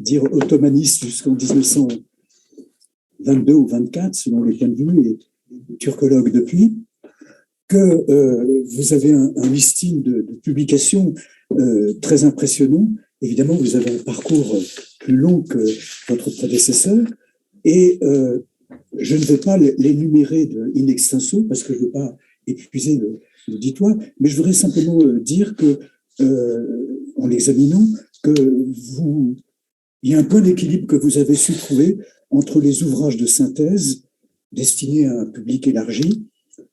dire ottomaniste jusqu'en 1922 ou 24, selon les points de vue, et turcologue depuis, que vous avez un listing de publications très impressionnant. Évidemment, vous avez un parcours plus long que votre prédécesseur, et je ne vais pas l'énumérer in extenso parce que je ne veux pas épuiser l'auditoire, mais je voudrais simplement dire que, en l'examinant, il y a un bon équilibre que vous avez su trouver entre les ouvrages de synthèse destinés à un public élargi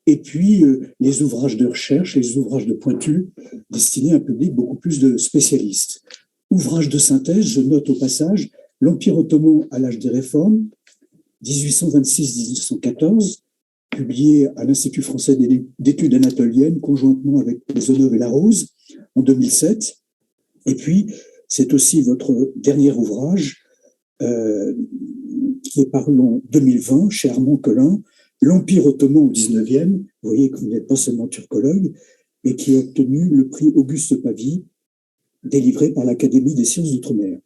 et puis les ouvrages de recherche, les ouvrages de pointu destinés à un public beaucoup plus de spécialistes. Ouvrages de synthèse, je note au passage l'Empire ottoman à l'âge des réformes, 1826-1914, publié à l'Institut français d'études anatoliennes, conjointement avec Maisonneuve et Larose, en 2007. Et puis, c'est aussi votre dernier ouvrage, qui est paru en 2020, chez Armand Collin, L'Empire ottoman au XIXe. Vous voyez que vous n'êtes pas seulement turcologue, et qui a obtenu le prix Auguste Pavie, délivré par l'Académie des sciences d'outre-mer.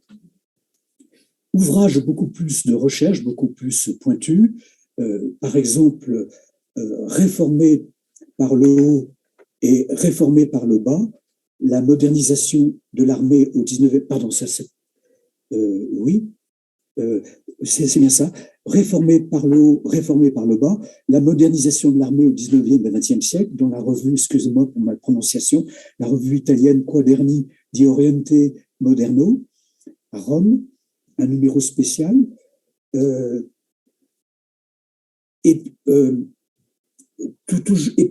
Ouvrage beaucoup plus de recherche, beaucoup plus pointu, par exemple, réformé par le haut et réformé par le bas, la modernisation de l'armée au 19e, pardon, ça c'est, oui, c'est bien ça, réformé par le haut, réformé par le bas, la modernisation de l'armée au 19e et 20e siècle, dont la revue, excusez-moi pour ma prononciation, la revue italienne Quaderni di Oriente Moderno, à Rome, un numéro spécial, et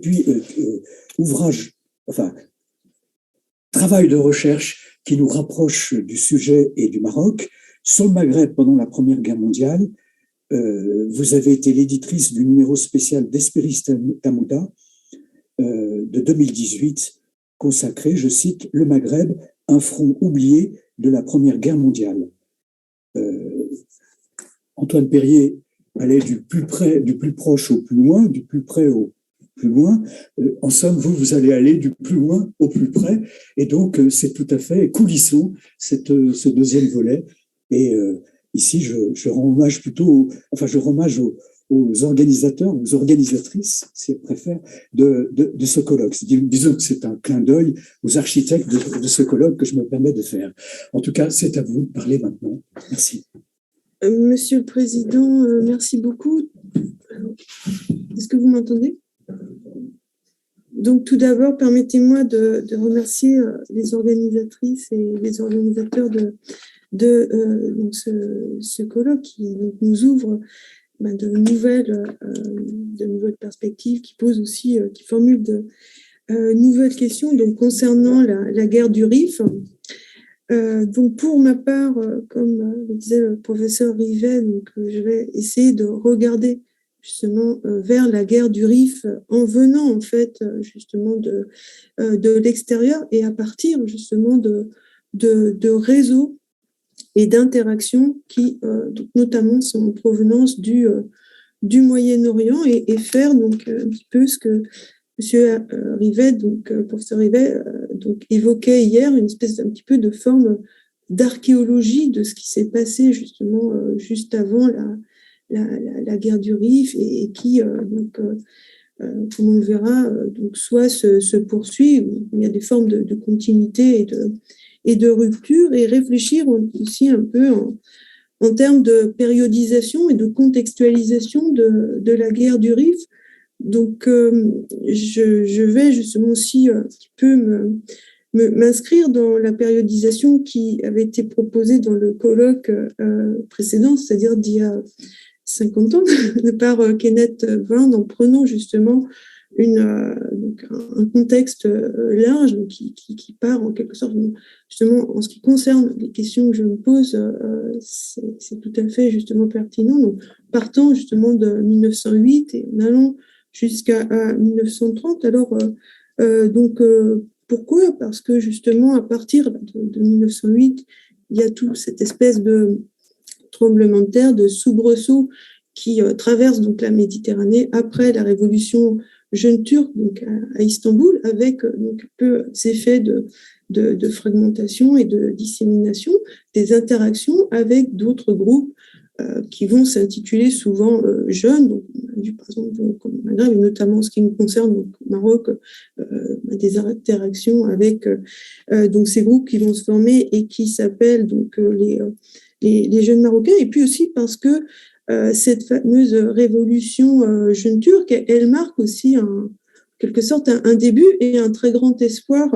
puis ouvrage, enfin, travail de recherche qui nous rapproche du sujet et du Maroc. Sur le Maghreb pendant la Première Guerre mondiale, vous avez été l'éditrice du numéro spécial d'Hespéris Tamouda de 2018, consacré, je cite, Le Maghreb, un front oublié de la Première Guerre mondiale. Antoine Perrier allait du plus proche au plus loin, du plus près au plus loin. En somme, vous allez aller du plus loin au plus près. Et donc, c'est tout à fait coulissant, ce deuxième volet. Et ici, je rends hommage aux organisateurs, aux organisatrices, si elles préfèrent, de ce colloque. Disons que c'est un clin d'œil aux architectes de ce colloque que je me permets de faire. En tout cas, c'est à vous de parler maintenant. Merci. Monsieur le Président, merci beaucoup. Est-ce que vous m'entendez ? Donc, tout d'abord, permettez-moi de remercier les organisatrices et les organisateurs de ce colloque qui nous ouvre de nouvelles perspectives, qui pose aussi, qui formule de nouvelles questions. Donc, concernant la guerre du Rif, donc pour ma part, comme le disait le professeur Rivet, donc je vais essayer de regarder justement vers la guerre du Rif en venant en fait justement de l'extérieur et à partir justement de réseaux et d'interactions qui donc, notamment sont en provenance du Moyen-Orient et faire donc un petit peu ce que Monsieur Rivet, donc professeur Rivet, donc évoquait hier une espèce d'un petit peu de forme d'archéologie de ce qui s'est passé justement juste avant la guerre du Rif et qui donc comme on le verra donc soit se poursuit, où il y a des formes de continuité et de rupture, et réfléchir aussi un peu en termes de périodisation et de contextualisation de la guerre du Rif. Donc, je vais justement aussi un petit peu m'inscrire dans la périodisation qui avait été proposée dans le colloque précédent, c'est-à-dire d'il y a 50 ans, par Kenneth Vrind, en prenant justement donc un contexte large qui part en quelque sorte, justement, en ce qui concerne les questions que je me pose, c'est tout à fait justement pertinent. Donc, partant justement de 1908 et en allant jusqu'à 1930. Alors, donc, pourquoi ? Parce que justement, à partir de 1908, il y a toute cette espèce de tremblement de terre, de soubresaut qui traverse donc la Méditerranée après la révolution jeunes Turcs donc à Istanbul, avec donc un peu ces effets de fragmentation et de dissémination, des interactions avec d'autres groupes qui vont s'intituler souvent jeunes. Donc, on a vu par exemple donc, au Maghreb, et notamment en ce qui nous concerne donc, au Maroc, des interactions avec donc ces groupes qui vont se former et qui s'appellent donc les jeunes Marocains. Et puis aussi parce que cette fameuse révolution jeune turque, elle marque aussi en quelque sorte un début et un très grand espoir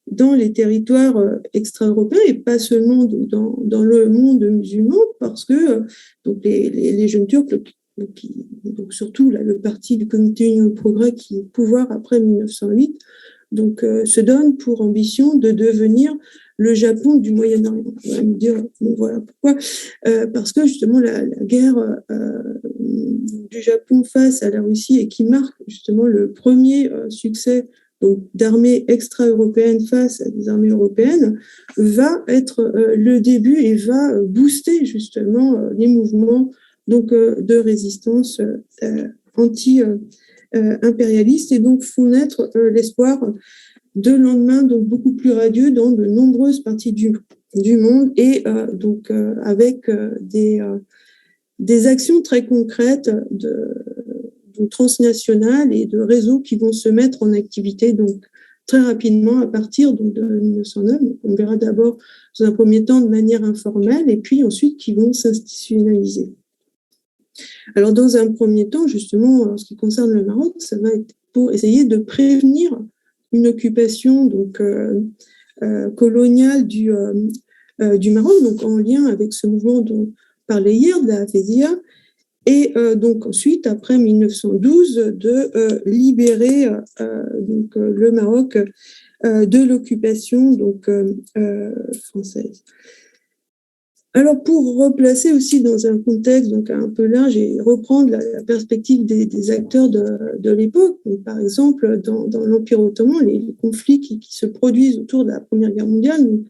dans les territoires extra-européens et pas seulement dans le monde musulman, parce que donc les jeunes Turcs, donc surtout là, le parti du Comité Union et Progrès qui est au pouvoir après 1908, donc, se donne pour ambition de devenir le Japon du Moyen-Orient. On va me dire, bon, voilà pourquoi. Parce que justement, la guerre du Japon face à la Russie et qui marque justement le premier succès donc, d'armées extra-européennes face à des armées européennes, va être le début et va booster justement les mouvements donc, de résistance anti-impérialiste et donc font naître l'espoir de lendemain donc beaucoup plus radieux dans de nombreuses parties du monde et donc avec des actions très concrètes transnationales et de réseaux qui vont se mettre en activité donc très rapidement à partir donc, de 1909. Donc, on verra d'abord dans un premier temps de manière informelle et puis ensuite qui vont s'institutionnaliser. Alors dans un premier temps, justement, en ce qui concerne le Maroc, ça va être pour essayer de prévenir une occupation donc coloniale du Maroc, donc en lien avec ce mouvement dont parlait hier, de la Hafezia, et donc ensuite, après 1912, de libérer donc, le Maroc de l'occupation donc française. Alors, pour replacer aussi dans un contexte donc un peu large et reprendre la perspective des acteurs de l'époque, par exemple, dans l'Empire ottoman, les conflits qui se produisent autour de la Première Guerre mondiale donc,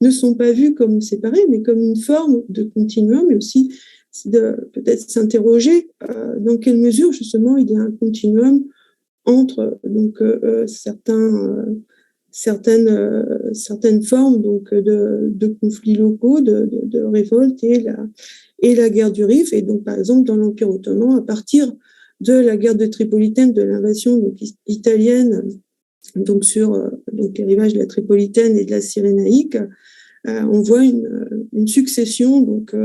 ne sont pas vus comme séparés, mais comme une forme de continuum, mais aussi de peut-être s'interroger dans quelle mesure, justement, il y a un continuum entre donc, certaines formes donc, de conflits locaux, de révoltes et la guerre du Rif. Et donc, par exemple, dans l'Empire ottoman, à partir de la guerre de Tripolitaine, de l'invasion donc, italienne donc, sur donc, les rivages de la Tripolitaine et de la Cyrénaïque, on voit une succession donc,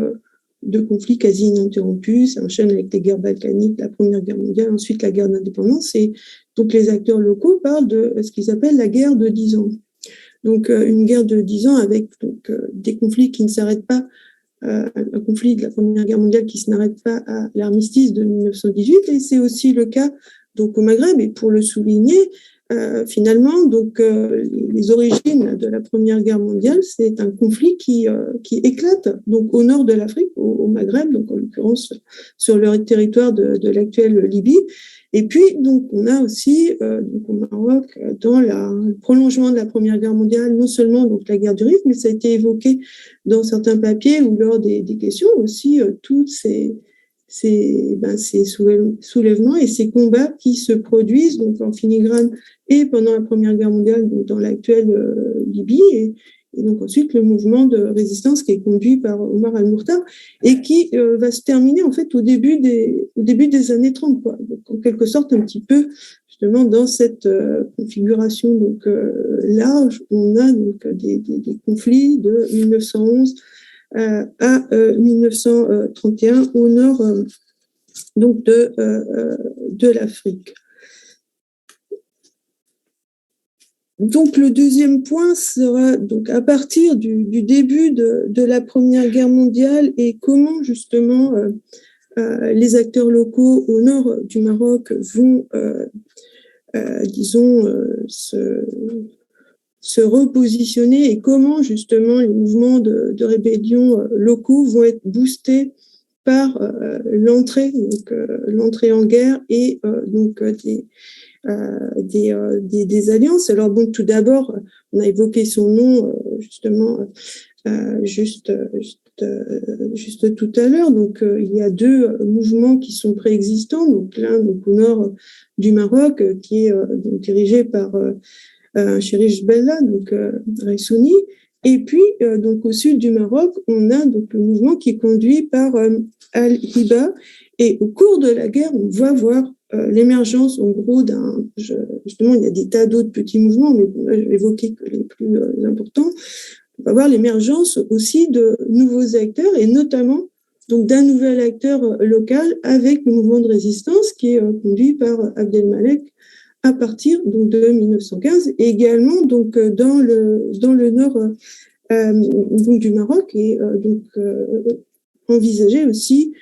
de conflits quasi ininterrompus. Ça enchaîne avec les guerres balkaniques, la Première Guerre mondiale, ensuite la guerre d'indépendance. Et donc, les acteurs locaux parlent de ce qu'ils appellent la guerre de 10 ans. Donc, une guerre de 10 ans avec donc, des conflits qui ne s'arrêtent pas, un conflit de la Première Guerre mondiale qui ne s'arrête pas à l'armistice de 1918. Et c'est aussi le cas donc, au Maghreb. Et pour le souligner, finalement, donc, les origines de la Première Guerre mondiale, c'est un conflit qui éclate donc, au nord de l'Afrique, au Maghreb, donc en l'occurrence sur le territoire de l'actuelle Libye. Et puis, donc, on a aussi donc, au Maroc, dans le prolongement de la Première Guerre mondiale, non seulement donc, la guerre du Rif, mais ça a été évoqué dans certains papiers ou lors des questions aussi, toutes ces soulèvements et ces combats qui se produisent donc en filigrane et pendant la Première Guerre mondiale donc dans l'actuelle Libye et donc ensuite le mouvement de résistance qui est conduit par Omar al-Mourtar et qui va se terminer en fait au début des années 30 quoi. Donc en quelque sorte un petit peu justement dans cette configuration donc large on a donc des conflits de 1911 à 1931 au nord donc de l'Afrique. Donc le deuxième point sera donc à partir du début de la Première Guerre mondiale et comment justement les acteurs locaux au nord du Maroc vont disons se repositionner et comment justement les mouvements de rébellion locaux vont être boostés par l'entrée en guerre et donc des alliances. Alors bon, tout d'abord, on a évoqué son nom justement juste tout à l'heure, donc il y a deux mouvements qui sont préexistants, donc l'un donc au nord du Maroc qui est donc, dirigé par Chérif Bella, donc Raissouni, et puis donc au sud du Maroc, on a donc le mouvement qui est conduit par Al-Hiba, et au cours de la guerre, on va voir l'émergence en gros justement il y a des tas d'autres petits mouvements, mais bon, là je vais évoquer que les plus importants. On va voir l'émergence aussi de nouveaux acteurs, et notamment donc d'un nouvel acteur local avec le mouvement de résistance qui est conduit par Abdelmalek à partir donc, de 1915, et également donc, dans le nord donc, du Maroc, et donc envisager aussi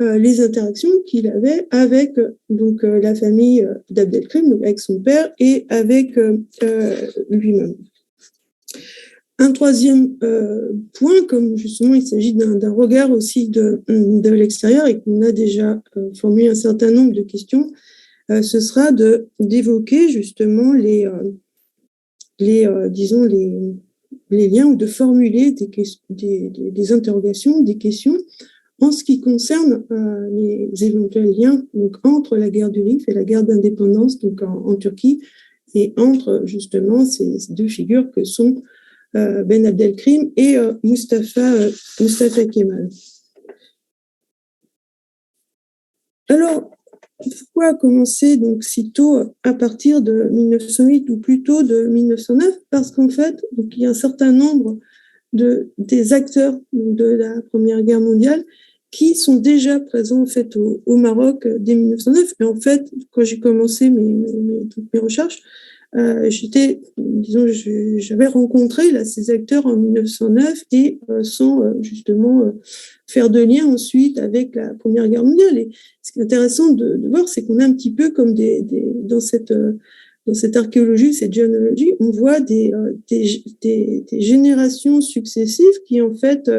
les interactions qu'il avait avec donc, la famille d'Abdelkrim, donc avec son père, et avec lui-même. Un troisième point, comme justement il s'agit d'un regard aussi de l'extérieur et qu'on a déjà formulé un certain nombre de questions, ce sera d'évoquer justement disons les liens, ou de formuler des interrogations, des questions en ce qui concerne les éventuels liens donc, entre la guerre du Rif et la guerre d'indépendance donc en Turquie, et entre justement ces deux figures que sont Ben Abdelkrim et Mustafa Kemal. Alors, pourquoi commencer donc si tôt à partir de 1908 ou plutôt de 1909? Parce qu'en fait, donc, il y a un certain nombre des acteurs de la Première Guerre mondiale qui sont déjà présents en fait au Maroc dès 1909. Et en fait, quand j'ai commencé toutes mes recherches, j'avais rencontré là, ces acteurs en 1909 et sans justement faire de lien ensuite avec la Première Guerre mondiale. Et ce qui est intéressant de voir, c'est qu'on a un petit peu comme dans cette archéologie, cette généalogie, on voit des générations successives qui en fait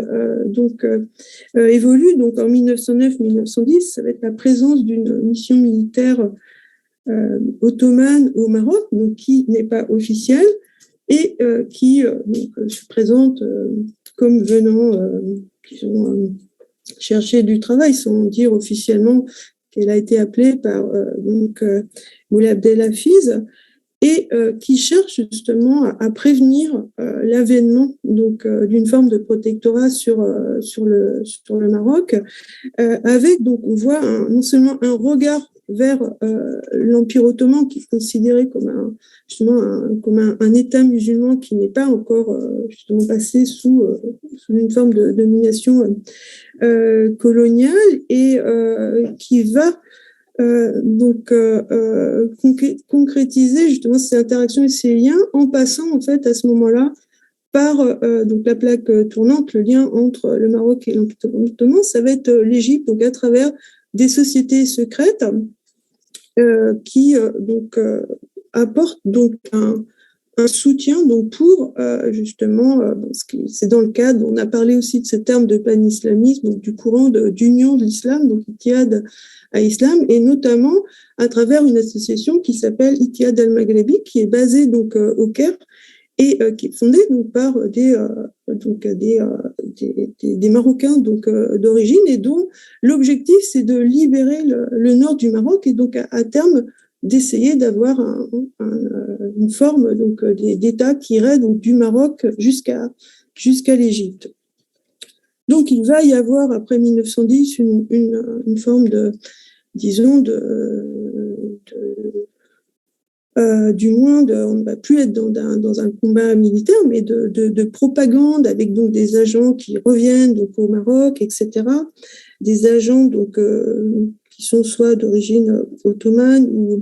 évoluent. Donc en 1909-1910, ça va être la présence d'une mission militaire ottomane au Maroc, donc qui n'est pas officielle et qui se présente comme venant chercher du travail, sans dire officiellement qu'elle a été appelée par Moulay Abdel-Hafiz, et qui cherche justement à prévenir l'avènement donc d'une forme de protectorat sur le Maroc, avec donc on voit non seulement un regard vers l'Empire ottoman, qui est considéré comme un État musulman qui n'est pas encore justement passé sous une forme de domination coloniale, et qui va concrétiser justement ces interactions et ces liens en passant en fait à ce moment-là par donc la plaque tournante, le lien entre le Maroc et l'Empire ottoman. Ça va être l'Égypte, donc à travers des sociétés secrètes qui apportent donc un soutien donc pour justement, c'est dans le cadre, on a parlé aussi de ce terme de pan-islamisme, donc du courant d'union de l'islam, donc Ittihad à Islam, et notamment à travers une association qui s'appelle Ittihad al-Maghrebi, qui est basée donc au Caire, et qui est fondée donc par des Marocains donc d'origine, et dont l'objectif c'est de libérer le nord du Maroc, et donc à terme d'essayer d'avoir une forme donc d'État qui irait donc du Maroc jusqu'à l'Égypte. Donc il va y avoir après 1910 une forme de, disons, du moins, on ne va plus être dans un combat militaire, mais de propagande, avec donc des agents qui reviennent donc au Maroc, etc. Des agents donc qui sont soit d'origine ottomane ou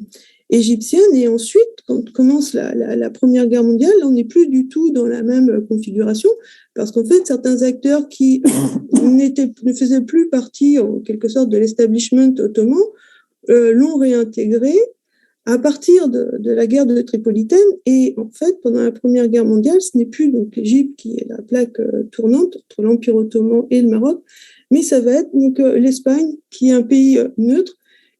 égyptienne. Et ensuite, quand commence la Première Guerre mondiale, là, on n'est plus du tout dans la même configuration, parce qu'en fait, certains acteurs qui ne faisaient plus partie, en quelque sorte, de l'establishment ottoman, l'ont réintégré à partir de la guerre de Tripolitaine. Et en fait, pendant la Première Guerre mondiale, ce n'est plus donc l'Égypte qui est la plaque tournante entre l'Empire ottoman et le Maroc, mais ça va être donc l'Espagne, qui est un pays neutre.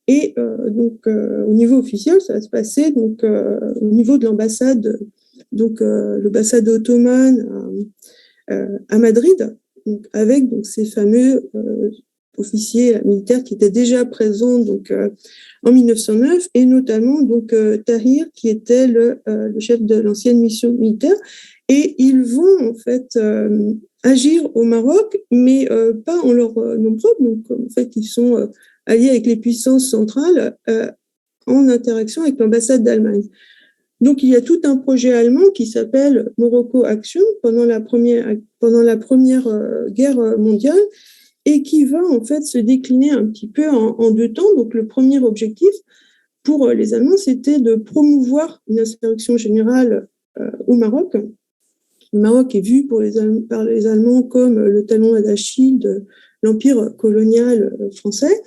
Et au niveau officiel, ça va se passer donc au niveau de l'ambassade, donc l'ambassade ottomane à Madrid. avec donc ces fameux officiers militaires qui étaient déjà présents donc en 1909, et notamment donc Tahir, qui était le chef de l'ancienne mission militaire. Et ils vont en fait agir au Maroc, mais pas en leur nom propre. Donc en fait, ils sont alliés avec les puissances centrales en interaction avec l'ambassade d'Allemagne. Donc il y a tout un projet allemand qui s'appelle Morocco Action pendant la première guerre mondiale, et qui va en fait se décliner un petit peu en deux temps. Donc le premier objectif pour les Allemands, c'était de promouvoir une insurrection générale au Maroc. Le Maroc est vu par les Allemands comme le talon d'Achille de l'empire colonial français.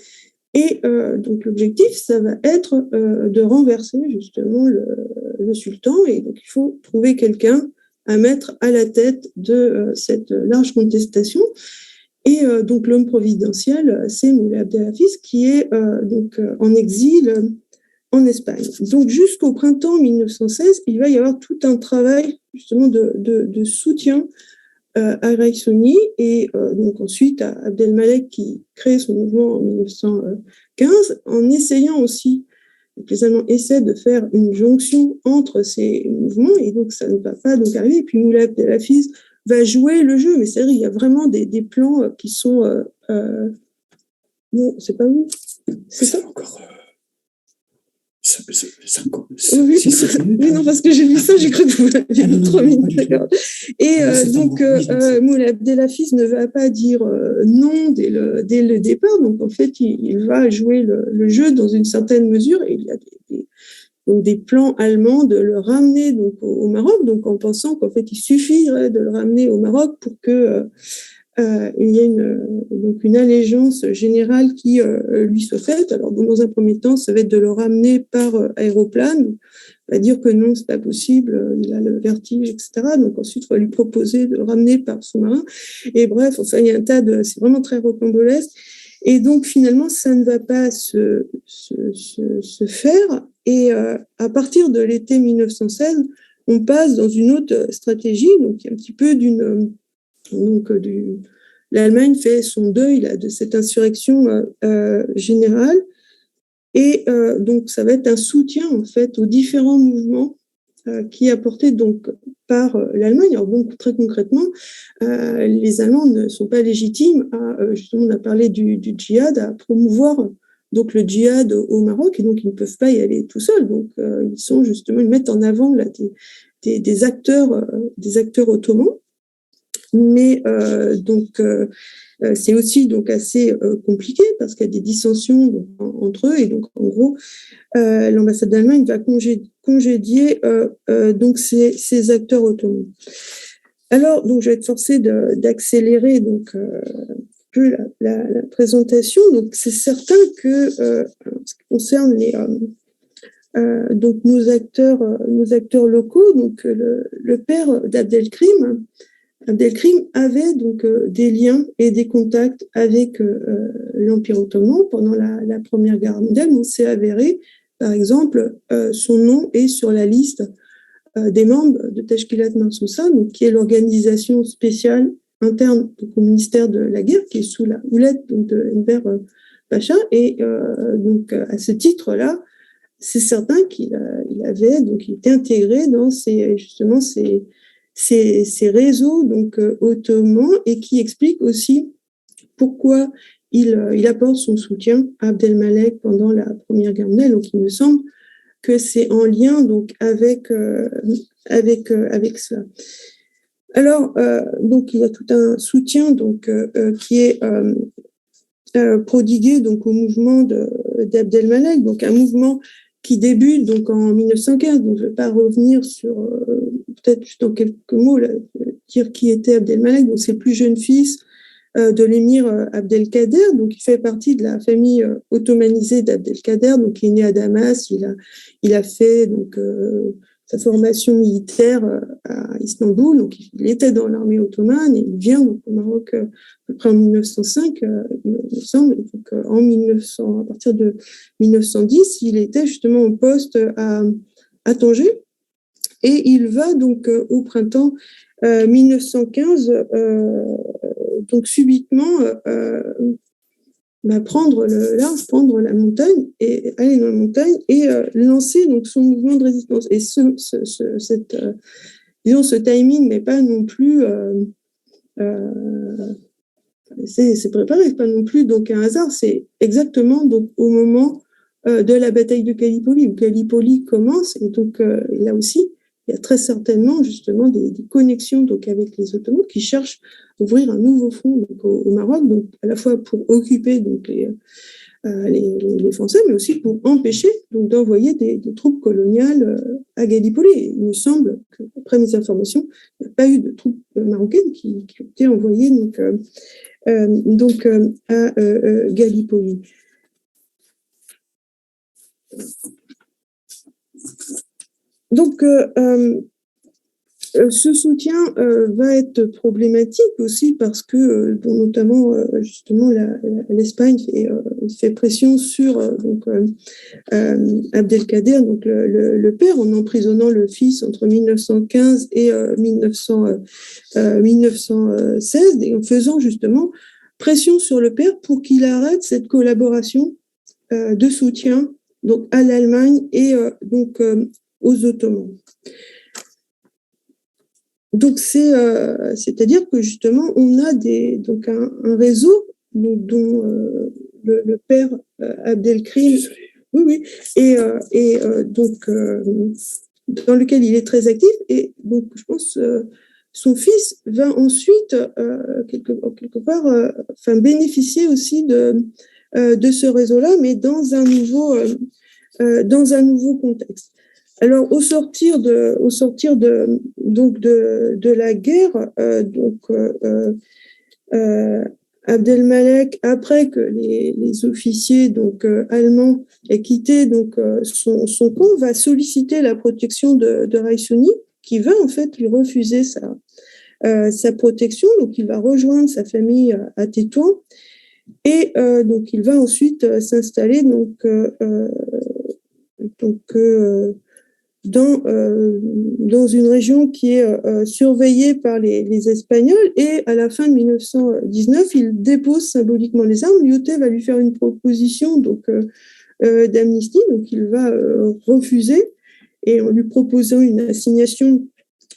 Et donc l'objectif, ça va être de renverser justement le sultan. Et donc il faut trouver quelqu'un à mettre à la tête de cette large contestation. Et donc l'homme providentiel, c'est Moulay Abdel-Hafiz, qui est donc en exil en Espagne. Donc jusqu'au printemps 1916, il va y avoir tout un travail justement de soutien à Raissoni, et donc ensuite à Abdelmalek, qui crée son mouvement en 1915, en essayant aussi, donc les Allemands essaient de faire une jonction entre ces mouvements, et donc ça ne va pas donc arriver. Et puis Moulay Abdel-Hafiz va jouer le jeu, mais c'est-à-dire il y a vraiment des plans qui sont non, c'est pas vous, c'est ça encore. Oui, non, parce que j'ai vu ça, j'ai cru que vous aviez 3 minutes, d'accord. Et donc, Moulay Abdel-Hafiz ne va pas dire non dès le départ, donc en fait, il va jouer le jeu dans une certaine mesure, et il y a donc des plans allemands de le ramener donc au Maroc, donc en pensant qu'en fait, il suffirait de le ramener au Maroc pour que il y a une allégeance générale qui lui soit faite. Alors, bon, dans un premier temps, ça va être de le ramener par aéroplane. On va dire que non, c'est pas possible, il a le vertige, etc. Donc ensuite, il va lui proposer de le ramener par sous-marin. Et bref, enfin, il y a un tas de... C'est vraiment très rocambolesque. Et donc, finalement, ça ne va pas se faire. Et à partir de l'été 1916, on passe dans une autre stratégie, donc il y a un petit peu l'Allemagne fait son deuil là, de cette insurrection générale, et donc ça va être un soutien en fait aux différents mouvements qui est apporté donc par l'Allemagne. Alors donc très concrètement, les Allemands ne sont pas légitimes à justement, on a parlé du djihad, à promouvoir donc le djihad au Maroc, et donc ils ne peuvent pas y aller tout seuls. Donc ils mettent en avant là, des acteurs ottomans. Mais c'est aussi donc assez compliqué parce qu'il y a des dissensions donc, entre eux, et donc en gros l'ambassade d'Allemagne va congédier donc ces acteurs ottomans. Alors donc je vais être forcée d'accélérer donc un peu la présentation. Donc c'est certain que en ce qui concerne donc nos acteurs locaux, donc le père d'Abdelkrim avait donc des liens et des contacts avec l'Empire ottoman pendant la Première Guerre mondiale. On s'est avéré, par exemple, son nom est sur la liste des membres de Tashkilat Mansoussa, donc qui est l'organisation spéciale interne donc, au ministère de la Guerre, qui est sous la houlette donc, de Enver Pacha. Et donc à ce titre-là, c'est certain qu'il était intégré dans ces réseaux donc ottomans, et qui explique aussi pourquoi il apporte son soutien à Abdelmalek pendant la Première Guerre mondiale. Donc il me semble que c'est en lien donc avec cela. Alors donc il y a tout un soutien donc qui est prodigué donc au mouvement d'Abdelmalek, donc un mouvement qui débute donc en 1915. Donc je ne vais pas revenir sur peut-être juste en quelques mots là, dire qui était Abdelmalek. Donc c'est le plus jeune fils de l'émir Abdelkader, donc il fait partie de la famille ottomanisée d'Abdelkader, donc il est né à Damas, il a fait donc sa formation militaire à Istanbul, donc il était dans l'armée ottomane, et il vient donc au Maroc à peu près en 1905, il me semble. Donc à partir de 1910, il était justement au poste à Tanger, et il va donc au printemps 1915 donc subitement prendre le large, prendre la montagne et aller dans la montagne et lancer donc son mouvement de résistance. Et ce timing n'est pas non plus c'est préparé, c'est pas non plus donc un hasard, c'est exactement donc au moment de la bataille de Gallipoli, où Gallipoli commence, et donc là aussi, il y a très certainement justement des connexions donc avec les Ottomans qui cherchent à ouvrir un nouveau front donc, au Maroc, donc à la fois pour occuper donc les Français, mais aussi pour empêcher donc d'envoyer des troupes coloniales à Gallipoli. Et il me semble que, après mes informations, il n'y a pas eu de troupes marocaines qui ont été envoyées donc à Gallipoli. Donc, ce soutien va être problématique aussi parce que, notamment, justement, l'Espagne fait pression sur Abdelkader, donc le père, en emprisonnant le fils entre 1915 et 1916, et en faisant justement pression sur le père pour qu'il arrête cette collaboration de soutien donc à l'Allemagne et aux Ottomans. Donc c'est-à-dire que justement on a donc un réseau dont le père Abdelkrim, oui, et donc dans lequel il est très actif, et donc je pense son fils va ensuite quelque part bénéficier aussi de ce réseau-là, mais dans un nouveau contexte. Alors, au sortir de la guerre, Abdelmalek, après que les officiers allemands aient quitté son camp, va solliciter la protection de Raïsouni, qui va en fait lui refuser sa protection. Donc, il va rejoindre sa famille à Tétouan, et donc il va ensuite s'installer dans une région qui est surveillée par les Espagnols, et à la fin de 1919, il dépose symboliquement les armes. Lyautey va lui faire une proposition d'amnistie, donc il va refuser, et en lui proposant une assignation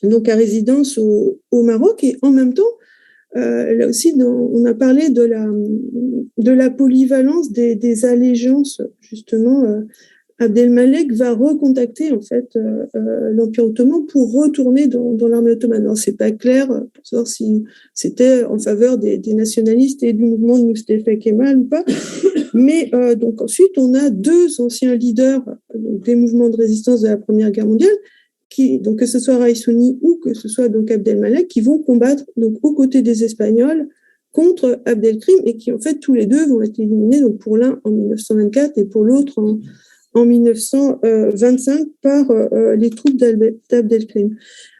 donc à résidence au Maroc. Et en même temps, là aussi, on a parlé de la polyvalence des allégeances, justement. Abdelmalek va recontacter en fait l'Empire ottoman pour retourner dans l'armée ottomane. Alors c'est pas clair pour savoir si c'était en faveur des nationalistes et du mouvement de Mustafa Kemal ou pas. Mais donc ensuite on a deux anciens leaders des mouvements de résistance de la Première Guerre mondiale, donc que ce soit Raïsouni ou que ce soit donc Abdelmalek, qui vont combattre donc aux côtés des Espagnols contre Abdelkrim, et qui en fait tous les deux vont être éliminés, donc pour l'un en 1924 et pour l'autre en 1925 par les troupes d'Abdelkrim.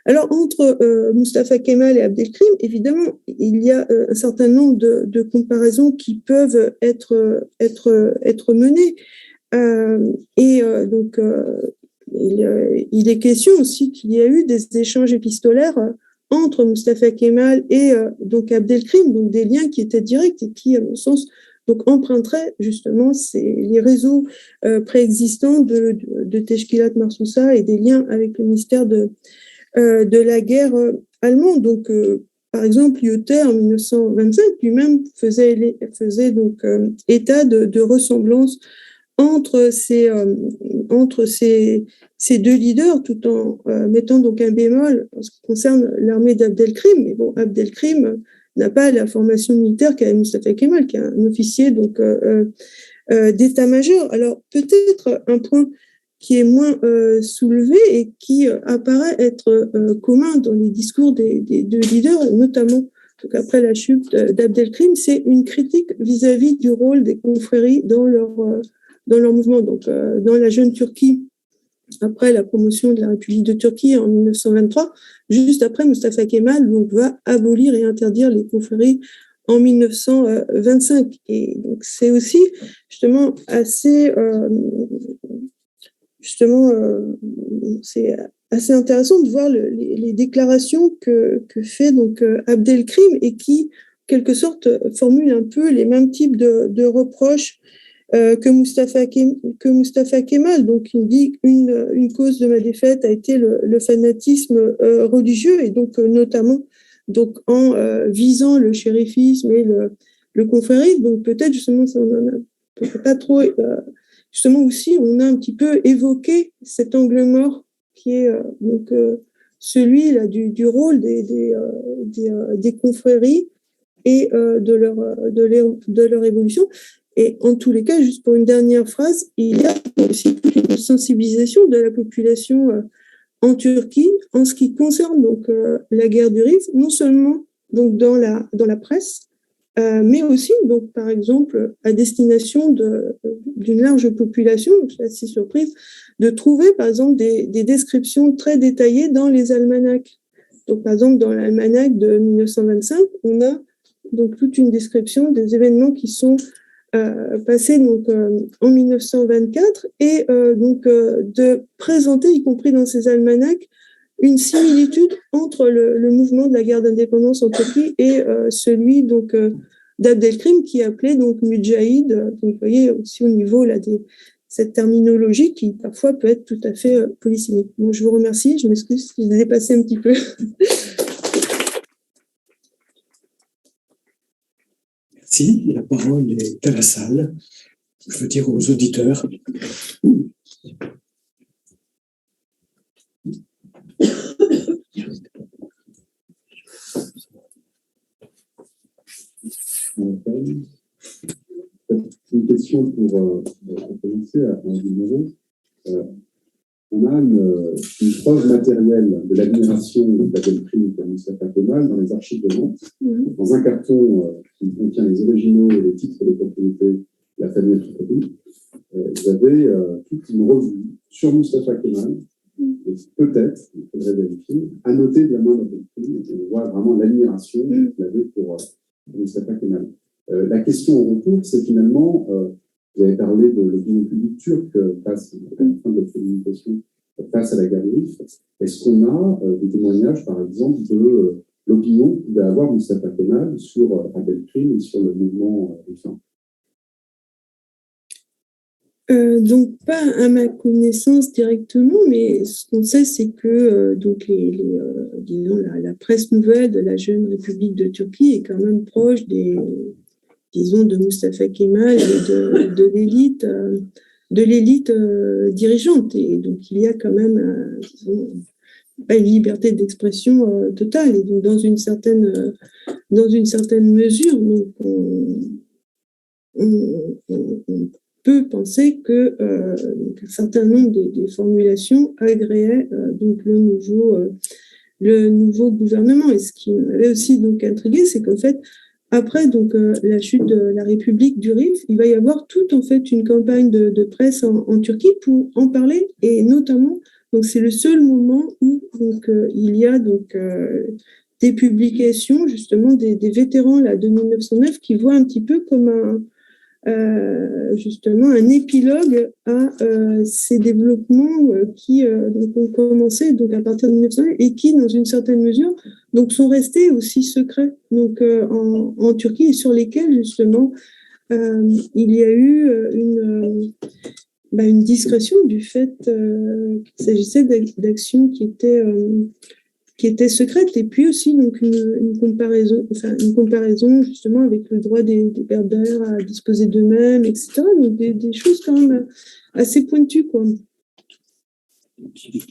Alors, entre Mustafa Kemal et Abdelkrim, évidemment, il y a un certain nombre de comparaisons qui peuvent être menées. Il est question aussi qu'il y a eu des échanges épistolaires entre Mustafa Kemal et donc Abdelkrim, donc des liens qui étaient directs et qui, à mon sens, donc emprunterait justement les réseaux préexistants de Teşkilat Marsousa et des liens avec le ministère de la guerre allemande. Donc, par exemple, Lyautey en 1925 lui-même faisait donc état de ressemblance entre ces deux leaders, tout en mettant donc un bémol en ce qui concerne l'armée d'Abdelkrim. Mais bon, Abdelkrim n'a pas la formation militaire qu'a Mustafa Kemal, qui est un officier donc d'état-major. Alors peut-être un point qui est moins soulevé et qui apparaît être commun dans les discours des deux leaders, notamment donc après la chute d'Abdelkrim, c'est une critique vis-à-vis du rôle des confréries dans leur mouvement. Donc dans la jeune Turquie, après la promotion de la République de Turquie en 1923, juste après, Mustafa Kemal donc, va abolir et interdire les confréries en 1925. Et donc, c'est aussi justement assez, c'est assez intéressant de voir les déclarations que fait donc Abdelkrim, et qui quelque sorte, formule un peu les mêmes types de reproches que Mustapha Kemal. Donc, il dit une cause de ma défaite a été le fanatisme religieux, et donc notamment donc en visant le chérifisme et le confrérisme. Donc, peut-être justement, ça, on en a peut-être pas trop. Justement aussi, on a un petit peu évoqué cet angle mort qui est donc celui là du rôle des confréries et de leur évolution. Et en tous les cas, juste pour une dernière phrase, il y a aussi une sensibilisation de la population en Turquie en ce qui concerne donc la guerre du Rif, non seulement donc dans la presse, mais aussi donc par exemple à destination d'une large population. Je suis assez surprise de trouver par exemple des descriptions très détaillées dans les almanachs. Donc par exemple dans l'almanach de 1925, on a donc toute une description des événements qui sont passés donc en 1924 et donc de présenter, y compris dans ces almanachs, une similitude entre le mouvement de la guerre d'indépendance en Turquie et celui donc d'Abdelkrim qui appelait donc Mujahid. Donc vous voyez aussi au niveau là cette terminologie qui parfois peut être tout à fait polysémique. Bon, je vous remercie, je m'excuse si je l'ai dépassé un petit peu. Merci. La parole est à la salle. Je veux dire aux auditeurs. Une question pour commencer à un numéro. On a une preuve matérielle de l'admiration d'Abdelkrim pour Mustapha Kemal dans les archives de Nantes. Dans un carton qui contient les originaux et les titres de propriété de la famille Al-Khattabi, vous avez toute une revue sur Mustapha Kemal, et peut-être, il faudrait vérifier, annotée de la main d'Abdelkrim, et on voit vraiment l'admiration qu'il avait pour Mustapha Kemal. La question au retour, c'est finalement, vous avez parlé de l'opinion publique turque face à la fin de votre communication, face à la guerre du Rif. Est-ce qu'on a des témoignages, par exemple, de l'opinion que pouvait avoir Mustapha Kemal sur Abdelkrim et sur le mouvement rifien? Donc pas à ma connaissance directement, mais ce qu'on sait, c'est que donc disons la presse nouvelle de la jeune République de Turquie est quand même proche disons de Mustapha Kemal et de l'élite dirigeante, et donc il y a quand même disons, pas une liberté d'expression totale, et donc dans une certaine mesure, donc on peut penser que un certain nombre des formulations agréaient donc le nouveau gouvernement. Et ce qui m'avait aussi donc intrigué, c'est qu'en fait, après donc la chute de la République du Rif, il va y avoir toute en fait une campagne de presse en Turquie pour en parler, et notamment donc c'est le seul moment où donc il y a donc des publications justement des vétérans là de 1909 qui voient un petit peu comme justement un épilogue à ces développements qui donc ont commencé donc à partir de 1909 et qui, dans une certaine mesure, donc sont restés aussi secrets donc en Turquie, et sur lesquels justement il y a eu une discrétion du fait qu'il s'agissait d'actions qui étaient secrètes, et puis aussi donc une comparaison justement avec le droit des berbères à disposer d'eux-mêmes, etc. Donc des choses quand même assez pointues, quoi. Il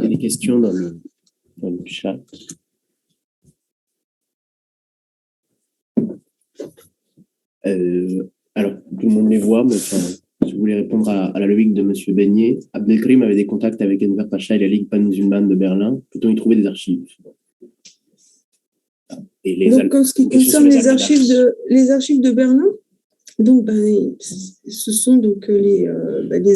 y a des questions dans le chat. Alors, tout le monde les voit, mais si vous voulez répondre à la logique de M. Beignet, Abdelkrim avait des contacts avec Enver Pacha et la Ligue pan-musulmane de Berlin. Peut-on y trouver des archives? Donc, en ce qui concerne les archives de Berlin, donc, ce sont donc les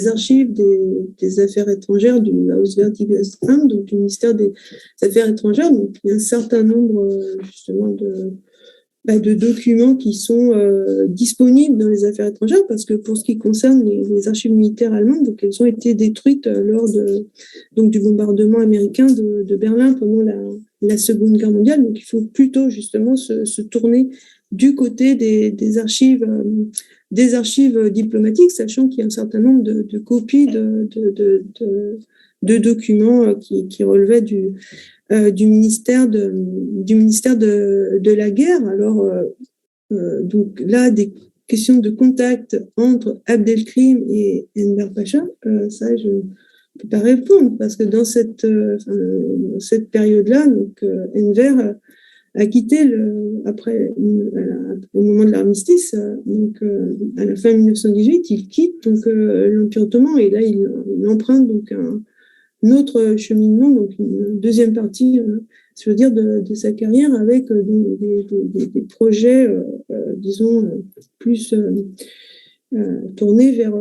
archives des affaires étrangères du Auswärtiges Amt, donc du ministère des Affaires étrangères. Donc, il y a un certain nombre justement de documents qui sont disponibles dans les affaires étrangères, parce que pour ce qui concerne les archives militaires allemandes, donc elles ont été détruites lors du bombardement américain de Berlin pendant la Seconde Guerre mondiale. Donc il faut plutôt justement se tourner du côté des archives diplomatiques, sachant qu'il y a un certain nombre de copies de documents qui relevaient du ministère de la guerre. Alors, donc là, des questions de contact entre Abdelkrim et Enver Pacha, ça, je ne peux pas répondre, parce que dans cette période-là, donc, Enver a quitté au moment de l'armistice, donc à la fin 1918, il quitte donc l'Empire ottoman, et là il emprunte donc un autre cheminement, donc une deuxième partie, je veux dire, de sa carrière, avec des projets, disons, plus tournés vers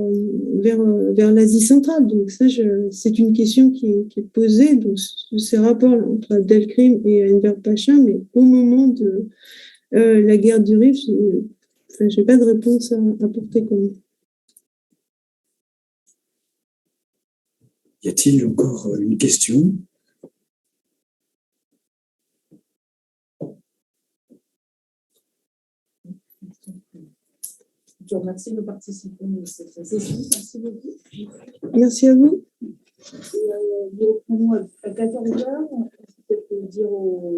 l'Asie centrale. Donc ça, c'est une question qui est posée, donc ces rapports entre Abdelkrim et Enver Pacha, mais au moment de la guerre du Rif, je n'ai pas de réponse à apporter quand même. Y a-t-il encore une question? Je remercie nos participants de cette session. Merci beaucoup. Merci à vous. Nous reprendrons à 14h. Peut-être dire aux